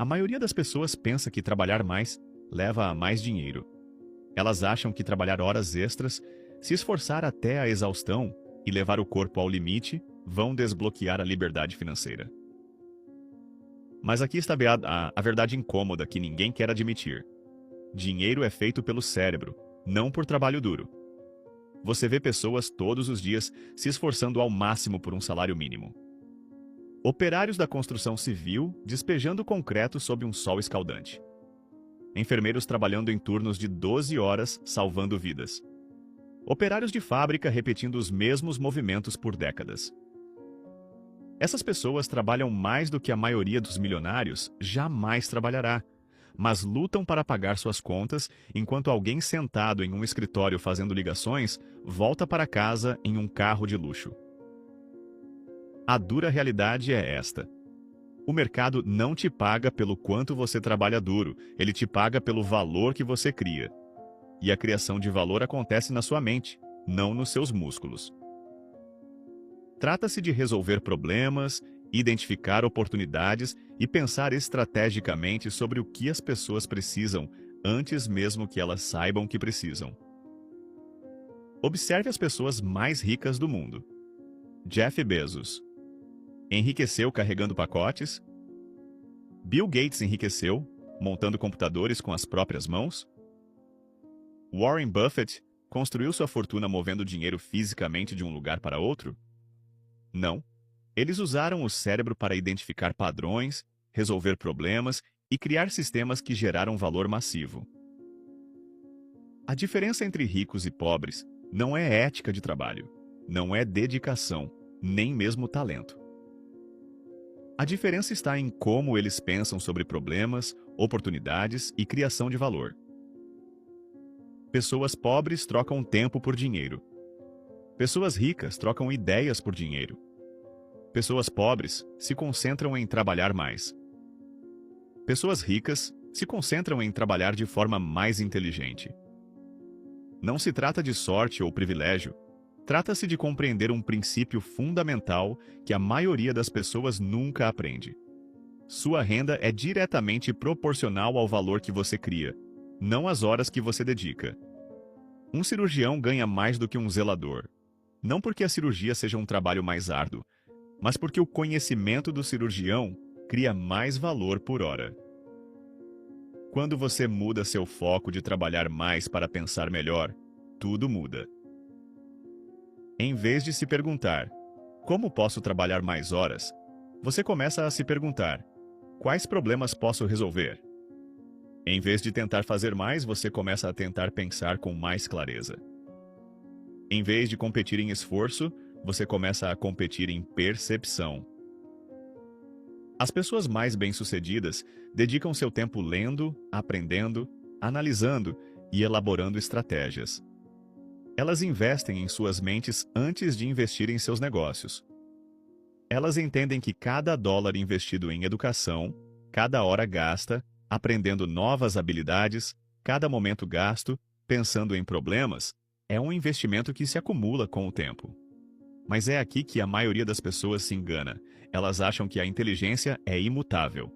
A maioria das pessoas pensa que trabalhar mais leva a mais dinheiro. Elas acham que trabalhar horas extras, se esforçar até a exaustão e levar o corpo ao limite vão desbloquear a liberdade financeira. Mas aqui está a verdade incômoda que ninguém quer admitir. Dinheiro é feito pelo cérebro, não por trabalho duro. Você vê pessoas todos os dias se esforçando ao máximo por um salário mínimo. Operários da construção civil despejando concreto sob um sol escaldante. Enfermeiros trabalhando em turnos de 12 horas, salvando vidas. Operários de fábrica repetindo os mesmos movimentos por décadas. Essas pessoas trabalham mais do que a maioria dos milionários jamais trabalhará, mas lutam para pagar suas contas enquanto alguém sentado em um escritório fazendo ligações volta para casa em um carro de luxo. A dura realidade é esta. O mercado não te paga pelo quanto você trabalha duro, ele te paga pelo valor que você cria. E a criação de valor acontece na sua mente, não nos seus músculos. Trata-se de resolver problemas, identificar oportunidades e pensar estrategicamente sobre o que as pessoas precisam antes mesmo que elas saibam que precisam. Observe as pessoas mais ricas do mundo. Jeff Bezos enriqueceu carregando pacotes. Bill Gates enriqueceu montando computadores com as próprias mãos. Warren Buffett construiu sua fortuna movendo dinheiro fisicamente de um lugar para outro? Não. Eles usaram o cérebro para identificar padrões, resolver problemas e criar sistemas que geraram valor massivo. A diferença entre ricos e pobres não é ética de trabalho, não é dedicação, nem mesmo talento. A diferença está em como eles pensam sobre problemas, oportunidades e criação de valor. Pessoas pobres trocam tempo por dinheiro. Pessoas ricas trocam ideias por dinheiro. Pessoas pobres se concentram em trabalhar mais. Pessoas ricas se concentram em trabalhar de forma mais inteligente. Não se trata de sorte ou privilégio. Trata-se de compreender um princípio fundamental que a maioria das pessoas nunca aprende. Sua renda é diretamente proporcional ao valor que você cria, não às horas que você dedica. Um cirurgião ganha mais do que um zelador. Não porque a cirurgia seja um trabalho mais árduo, mas porque o conhecimento do cirurgião cria mais valor por hora. Quando você muda seu foco de trabalhar mais para pensar melhor, tudo muda. Em vez de se perguntar, como posso trabalhar mais horas, você começa a se perguntar, quais problemas posso resolver? Em vez de tentar fazer mais, você começa a tentar pensar com mais clareza. Em vez de competir em esforço, você começa a competir em percepção. As pessoas mais bem-sucedidas dedicam seu tempo lendo, aprendendo, analisando e elaborando estratégias. Elas investem em suas mentes antes de investir em seus negócios. Elas entendem que cada dólar investido em educação, cada hora gasta, aprendendo novas habilidades, cada momento gasto, pensando em problemas, é um investimento que se acumula com o tempo. Mas é aqui que a maioria das pessoas se engana. Elas acham que a inteligência é imutável.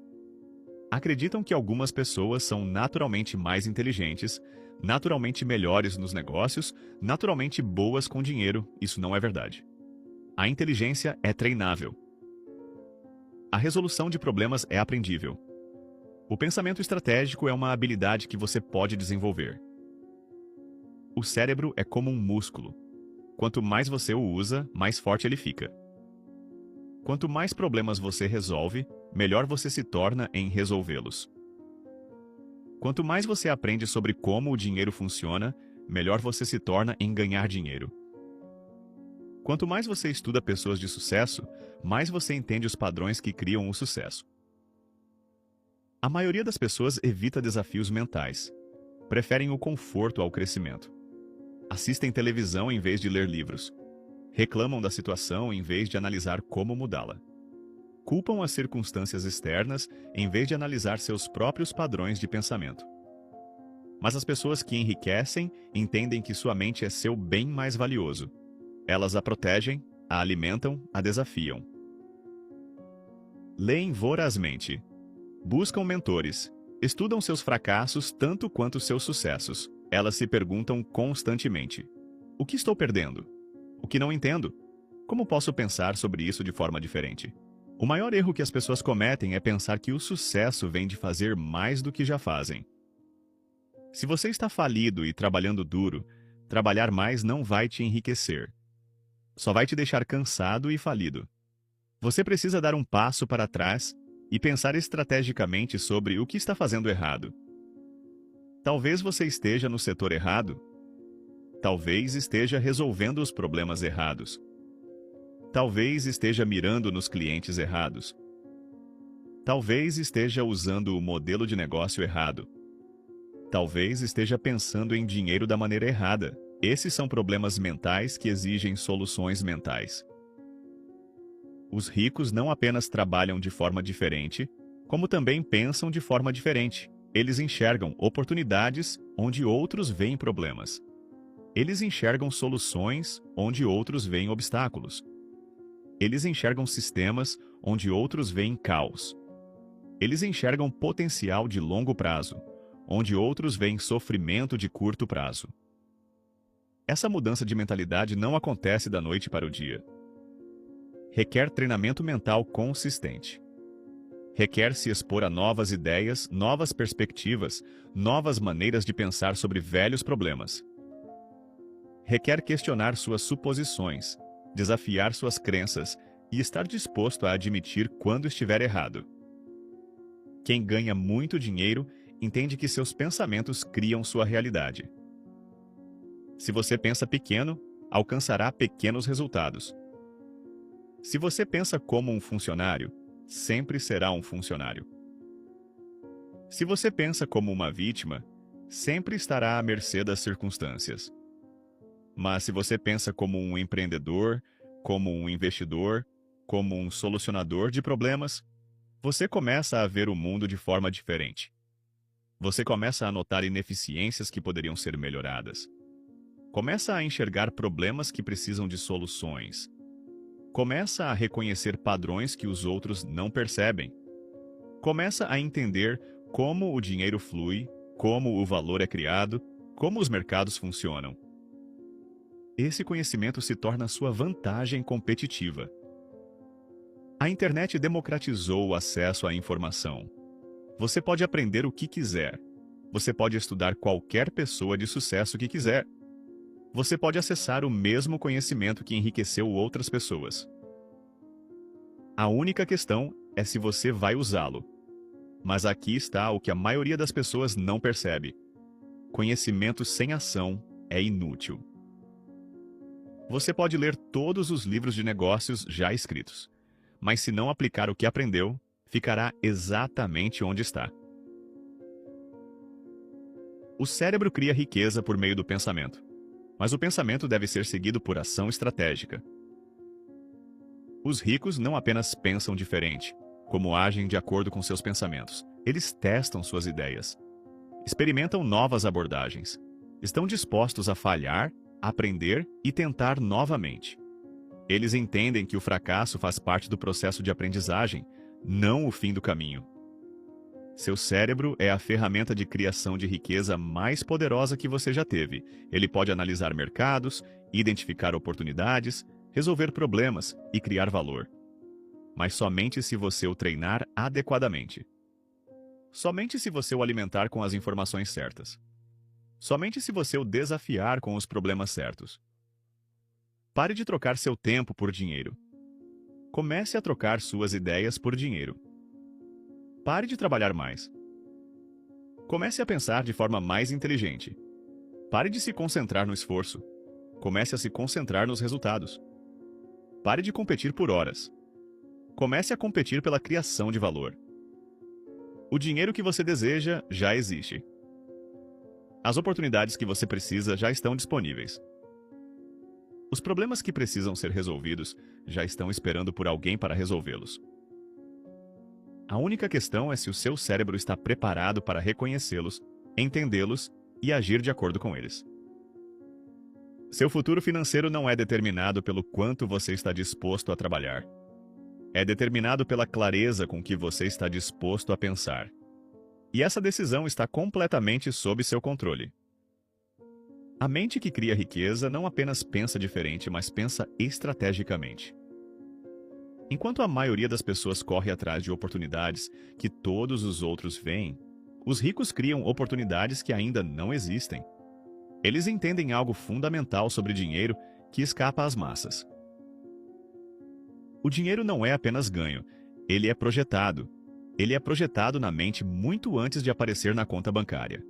Acreditam que algumas pessoas são naturalmente mais inteligentes, naturalmente melhores nos negócios, naturalmente boas com dinheiro. Isso não é verdade. A inteligência é treinável. A resolução de problemas é aprendível. O pensamento estratégico é uma habilidade que você pode desenvolver. O cérebro é como um músculo. Quanto mais você o usa, mais forte ele fica. Quanto mais problemas você resolve, melhor você se torna em resolvê-los. Quanto mais você aprende sobre como o dinheiro funciona, melhor você se torna em ganhar dinheiro. Quanto mais você estuda pessoas de sucesso, mais você entende os padrões que criam o sucesso. A maioria das pessoas evita desafios mentais. Preferem o conforto ao crescimento. Assistem televisão em vez de ler livros. Reclamam da situação em vez de analisar como mudá-la. Culpam as circunstâncias externas em vez de analisar seus próprios padrões de pensamento. Mas as pessoas que enriquecem entendem que sua mente é seu bem mais valioso. Elas a protegem, a alimentam, a desafiam. Leem vorazmente. Buscam mentores. Estudam seus fracassos tanto quanto seus sucessos. Elas se perguntam constantemente: o que estou perdendo? O que não entendo? Como posso pensar sobre isso de forma diferente? O maior erro que as pessoas cometem é pensar que o sucesso vem de fazer mais do que já fazem. Se você está falido e trabalhando duro, trabalhar mais não vai te enriquecer. Só vai te deixar cansado e falido. Você precisa dar um passo para trás e pensar estrategicamente sobre o que está fazendo errado. Talvez você esteja no setor errado. Talvez esteja resolvendo os problemas errados. Talvez esteja mirando nos clientes errados. Talvez esteja usando o modelo de negócio errado. Talvez esteja pensando em dinheiro da maneira errada. Esses são problemas mentais que exigem soluções mentais. Os ricos não apenas trabalham de forma diferente, como também pensam de forma diferente. Eles enxergam oportunidades onde outros veem problemas. Eles enxergam soluções onde outros veem obstáculos. Eles enxergam sistemas onde outros veem caos. Eles enxergam potencial de longo prazo, onde outros veem sofrimento de curto prazo. Essa mudança de mentalidade não acontece da noite para o dia. Requer treinamento mental consistente. Requer se expor a novas ideias, novas perspectivas, novas maneiras de pensar sobre velhos problemas. Requer questionar suas suposições, desafiar suas crenças e estar disposto a admitir quando estiver errado. Quem ganha muito dinheiro entende que seus pensamentos criam sua realidade. Se você pensa pequeno, alcançará pequenos resultados. Se você pensa como um funcionário, sempre será um funcionário. Se você pensa como uma vítima, sempre estará à mercê das circunstâncias. Mas se você pensa como um empreendedor, como um investidor, como um solucionador de problemas, você começa a ver o mundo de forma diferente. Você começa a notar ineficiências que poderiam ser melhoradas. Começa a enxergar problemas que precisam de soluções. Começa a reconhecer padrões que os outros não percebem. Começa a entender como o dinheiro flui, como o valor é criado, como os mercados funcionam. Esse conhecimento se torna sua vantagem competitiva. A internet democratizou o acesso à informação. Você pode aprender o que quiser. Você pode estudar qualquer pessoa de sucesso que quiser. Você pode acessar o mesmo conhecimento que enriqueceu outras pessoas. A única questão é se você vai usá-lo. Mas aqui está o que a maioria das pessoas não percebe. Conhecimento sem ação é inútil. Você pode ler todos os livros de negócios já escritos, mas se não aplicar o que aprendeu, ficará exatamente onde está. O cérebro cria riqueza por meio do pensamento, mas o pensamento deve ser seguido por ação estratégica. Os ricos não apenas pensam diferente, como agem de acordo com seus pensamentos. Eles testam suas ideias, experimentam novas abordagens, estão dispostos a falhar, aprender e tentar novamente. Eles entendem que o fracasso faz parte do processo de aprendizagem, não o fim do caminho. Seu cérebro é a ferramenta de criação de riqueza mais poderosa que você já teve. Ele pode analisar mercados, identificar oportunidades, resolver problemas e criar valor. Mas somente se você o treinar adequadamente. Somente se você o alimentar com as informações certas. Somente se você o desafiar com os problemas certos. Pare de trocar seu tempo por dinheiro. Comece a trocar suas ideias por dinheiro. Pare de trabalhar mais. Comece a pensar de forma mais inteligente. Pare de se concentrar no esforço. Comece a se concentrar nos resultados. Pare de competir por horas. Comece a competir pela criação de valor. O dinheiro que você deseja já existe. As oportunidades que você precisa já estão disponíveis. Os problemas que precisam ser resolvidos já estão esperando por alguém para resolvê-los. A única questão é se o seu cérebro está preparado para reconhecê-los, entendê-los e agir de acordo com eles. Seu futuro financeiro não é determinado pelo quanto você está disposto a trabalhar. É determinado pela clareza com que você está disposto a pensar. E essa decisão está completamente sob seu controle. A mente que cria riqueza não apenas pensa diferente, mas pensa estrategicamente. Enquanto a maioria das pessoas corre atrás de oportunidades que todos os outros veem, os ricos criam oportunidades que ainda não existem. Eles entendem algo fundamental sobre dinheiro que escapa às massas. O dinheiro não é apenas ganho, ele é projetado. Ele é projetado na mente muito antes de aparecer na conta bancária.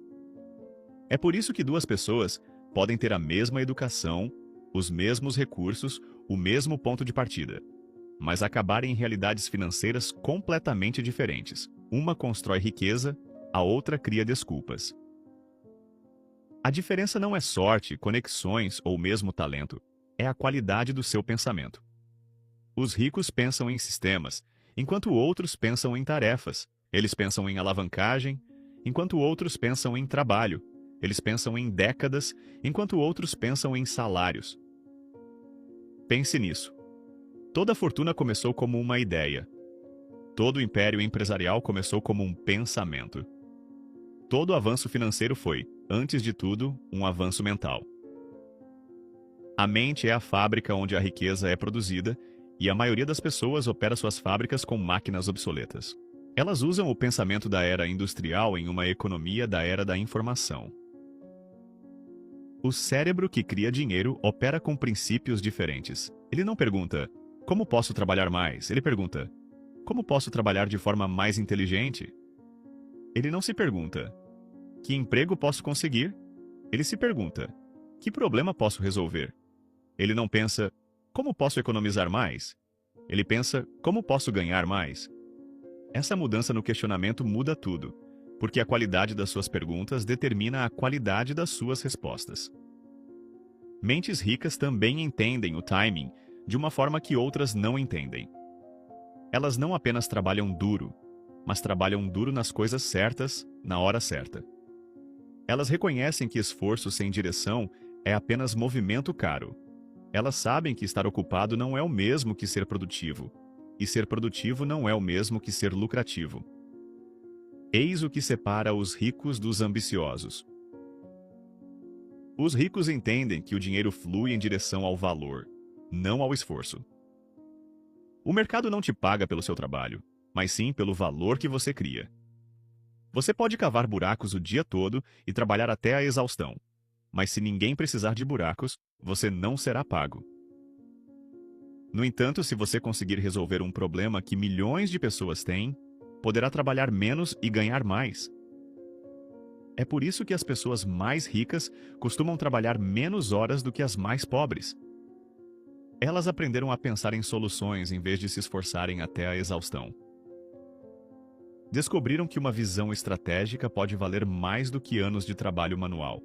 É por isso que duas pessoas podem ter a mesma educação, os mesmos recursos, o mesmo ponto de partida, mas acabarem em realidades financeiras completamente diferentes. Uma constrói riqueza, a outra cria desculpas. A diferença não é sorte, conexões ou mesmo talento, é a qualidade do seu pensamento. Os ricos pensam em sistemas, enquanto outros pensam em tarefas. Eles pensam em alavancagem, enquanto outros pensam em trabalho. Eles pensam em décadas, enquanto outros pensam em salários. Pense nisso. Toda fortuna começou como uma ideia. Todo império empresarial começou como um pensamento. Todo avanço financeiro foi, antes de tudo, um avanço mental. A mente é a fábrica onde a riqueza é produzida e a maioria das pessoas opera suas fábricas com máquinas obsoletas. Elas usam o pensamento da era industrial em uma economia da era da informação. O cérebro que cria dinheiro opera com princípios diferentes. Ele não pergunta, como posso trabalhar mais? Ele pergunta, como posso trabalhar de forma mais inteligente? Ele não se pergunta, que emprego posso conseguir? Ele se pergunta, que problema posso resolver? Ele não pensa, como posso economizar mais? Ele pensa, como posso ganhar mais? Essa mudança no questionamento muda tudo, porque a qualidade das suas perguntas determina a qualidade das suas respostas. Mentes ricas também entendem o timing de uma forma que outras não entendem. Elas não apenas trabalham duro, mas trabalham duro nas coisas certas, na hora certa. Elas reconhecem que esforço sem direção é apenas movimento caro. Elas sabem que estar ocupado não é o mesmo que ser produtivo, e ser produtivo não é o mesmo que ser lucrativo. Eis o que separa os ricos dos ambiciosos. Os ricos entendem que o dinheiro flui em direção ao valor, não ao esforço. O mercado não te paga pelo seu trabalho, mas sim pelo valor que você cria. Você pode cavar buracos o dia todo e trabalhar até a exaustão, mas se ninguém precisar de buracos, você não será pago. No entanto, se você conseguir resolver um problema que milhões de pessoas têm, poderá trabalhar menos e ganhar mais. É por isso que as pessoas mais ricas costumam trabalhar menos horas do que as mais pobres. Elas aprenderam a pensar em soluções em vez de se esforçarem até a exaustão. Descobriram que uma visão estratégica pode valer mais do que anos de trabalho manual.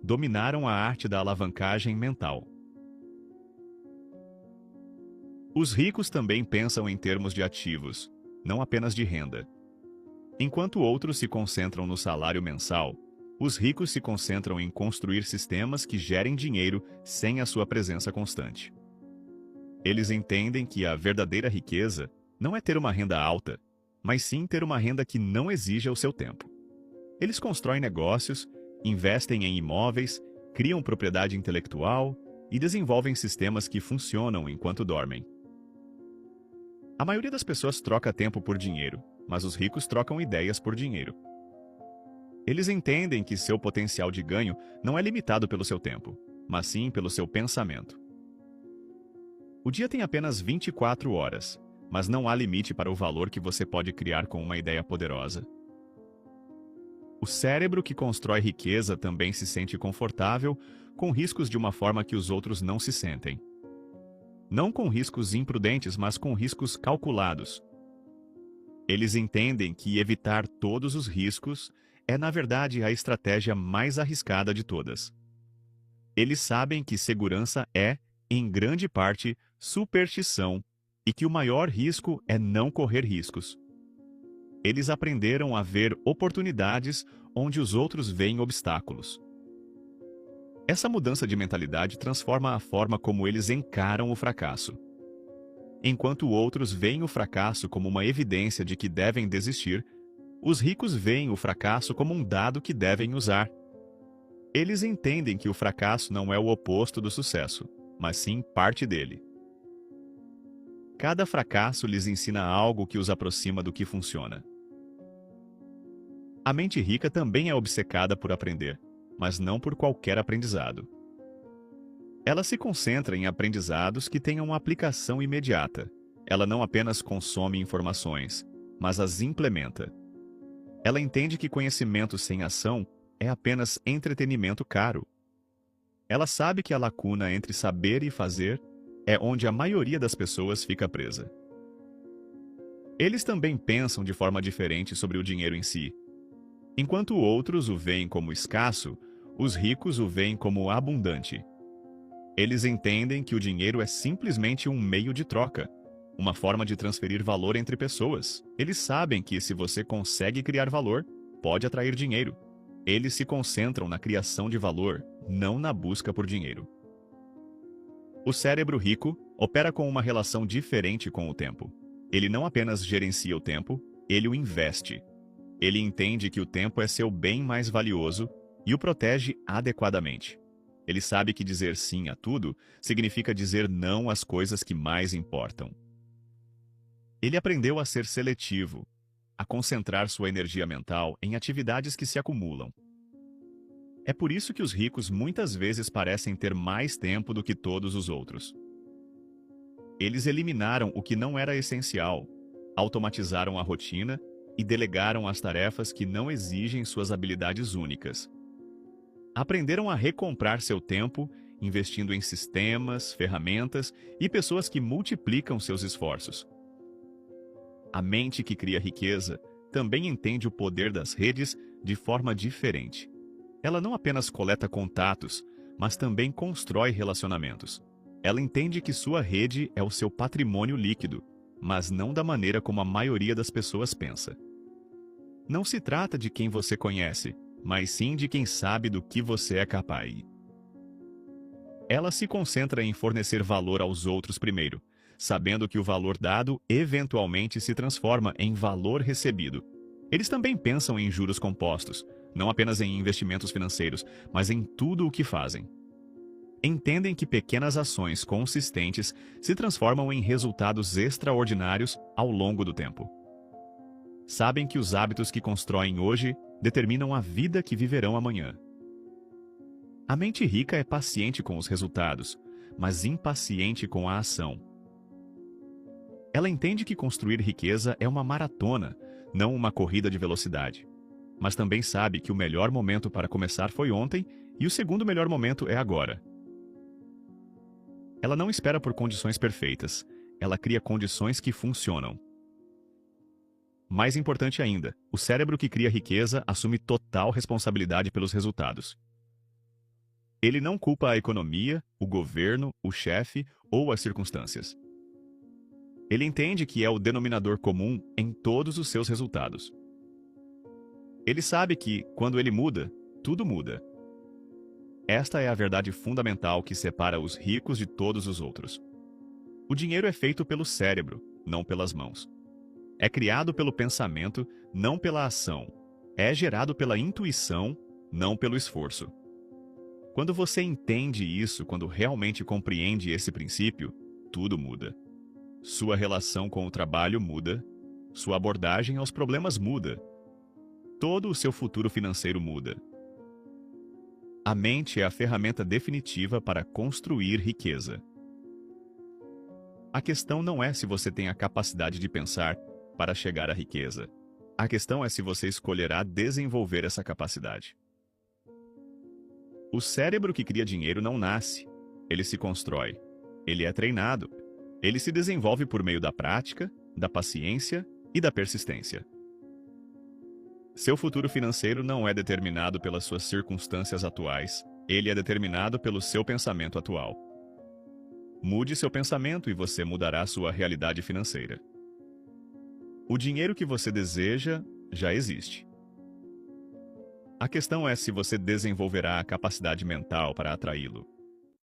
Dominaram a arte da alavancagem mental. Os ricos também pensam em termos de ativos, não apenas de renda. Enquanto outros se concentram no salário mensal, os ricos se concentram em construir sistemas que gerem dinheiro sem a sua presença constante. Eles entendem que a verdadeira riqueza não é ter uma renda alta, mas sim ter uma renda que não exija o seu tempo. Eles constroem negócios, investem em imóveis, criam propriedade intelectual e desenvolvem sistemas que funcionam enquanto dormem. A maioria das pessoas troca tempo por dinheiro, mas os ricos trocam ideias por dinheiro. Eles entendem que seu potencial de ganho não é limitado pelo seu tempo, mas sim pelo seu pensamento. O dia tem apenas 24 horas, mas não há limite para o valor que você pode criar com uma ideia poderosa. O cérebro que constrói riqueza também se sente confortável com riscos de uma forma que os outros não se sentem. Não com riscos imprudentes, mas com riscos calculados. Eles entendem que evitar todos os riscos é, na verdade, a estratégia mais arriscada de todas. Eles sabem que segurança é, em grande parte, superstição e que o maior risco é não correr riscos. Eles aprenderam a ver oportunidades onde os outros veem obstáculos. Essa mudança de mentalidade transforma a forma como eles encaram o fracasso. Enquanto outros veem o fracasso como uma evidência de que devem desistir, os ricos veem o fracasso como um dado que devem usar. Eles entendem que o fracasso não é o oposto do sucesso, mas sim parte dele. Cada fracasso lhes ensina algo que os aproxima do que funciona. A mente rica também é obcecada por aprender, mas não por qualquer aprendizado. Ela se concentra em aprendizados que tenham uma aplicação imediata. Ela não apenas consome informações, mas as implementa. Ela entende que conhecimento sem ação é apenas entretenimento caro. Ela sabe que a lacuna entre saber e fazer é onde a maioria das pessoas fica presa. Eles também pensam de forma diferente sobre o dinheiro em si. Enquanto outros o veem como escasso, os ricos o veem como abundante. Eles entendem que o dinheiro é simplesmente um meio de troca, uma forma de transferir valor entre pessoas. Eles sabem que se você consegue criar valor, pode atrair dinheiro. Eles se concentram na criação de valor, não na busca por dinheiro. O cérebro rico opera com uma relação diferente com o tempo. Ele não apenas gerencia o tempo, ele o investe. Ele entende que o tempo é seu bem mais valioso e o protege adequadamente. Ele sabe que dizer sim a tudo significa dizer não às coisas que mais importam. Ele aprendeu a ser seletivo, a concentrar sua energia mental em atividades que se acumulam. É por isso que os ricos muitas vezes parecem ter mais tempo do que todos os outros. Eles eliminaram o que não era essencial, automatizaram a rotina e delegaram as tarefas que não exigem suas habilidades únicas. Aprenderam a recomprar seu tempo, investindo em sistemas, ferramentas e pessoas que multiplicam seus esforços. A mente que cria riqueza também entende o poder das redes de forma diferente. Ela não apenas coleta contatos, mas também constrói relacionamentos. Ela entende que sua rede é o seu patrimônio líquido, mas não da maneira como a maioria das pessoas pensa. Não se trata de quem você conhece, mas sim de quem sabe do que você é capaz. Ela se concentra em fornecer valor aos outros primeiro, sabendo que o valor dado eventualmente se transforma em valor recebido. Eles também pensam em juros compostos, não apenas em investimentos financeiros, mas em tudo o que fazem. Entendem que pequenas ações consistentes se transformam em resultados extraordinários ao longo do tempo. Sabem que os hábitos que constroem hoje determinam a vida que viverão amanhã. A mente rica é paciente com os resultados, mas impaciente com a ação. Ela entende que construir riqueza é uma maratona, não uma corrida de velocidade. Mas também sabe que o melhor momento para começar foi ontem e o segundo melhor momento é agora. Ela não espera por condições perfeitas, ela cria condições que funcionam. Mais importante ainda, o cérebro que cria riqueza assume total responsabilidade pelos resultados. Ele não culpa a economia, o governo, o chefe ou as circunstâncias. Ele entende que é o denominador comum em todos os seus resultados. Ele sabe que, quando ele muda, tudo muda. Esta é a verdade fundamental que separa os ricos de todos os outros. O dinheiro é feito pelo cérebro, não pelas mãos. É criado pelo pensamento, não pela ação. É gerado pela intuição, não pelo esforço. Quando você entende isso, quando realmente compreende esse princípio, tudo muda. Sua relação com o trabalho muda, sua abordagem aos problemas muda. Todo o seu futuro financeiro muda. A mente é a ferramenta definitiva para construir riqueza. A questão não é se você tem a capacidade de pensar para chegar à riqueza. A questão é se você escolherá desenvolver essa capacidade. O cérebro que cria dinheiro não nasce, ele se constrói. Ele é treinado. Ele se desenvolve por meio da prática, da paciência e da persistência. Seu futuro financeiro não é determinado pelas suas circunstâncias atuais, ele é determinado pelo seu pensamento atual. Mude seu pensamento e você mudará sua realidade financeira. O dinheiro que você deseja já existe. A questão é se você desenvolverá a capacidade mental para atraí-lo.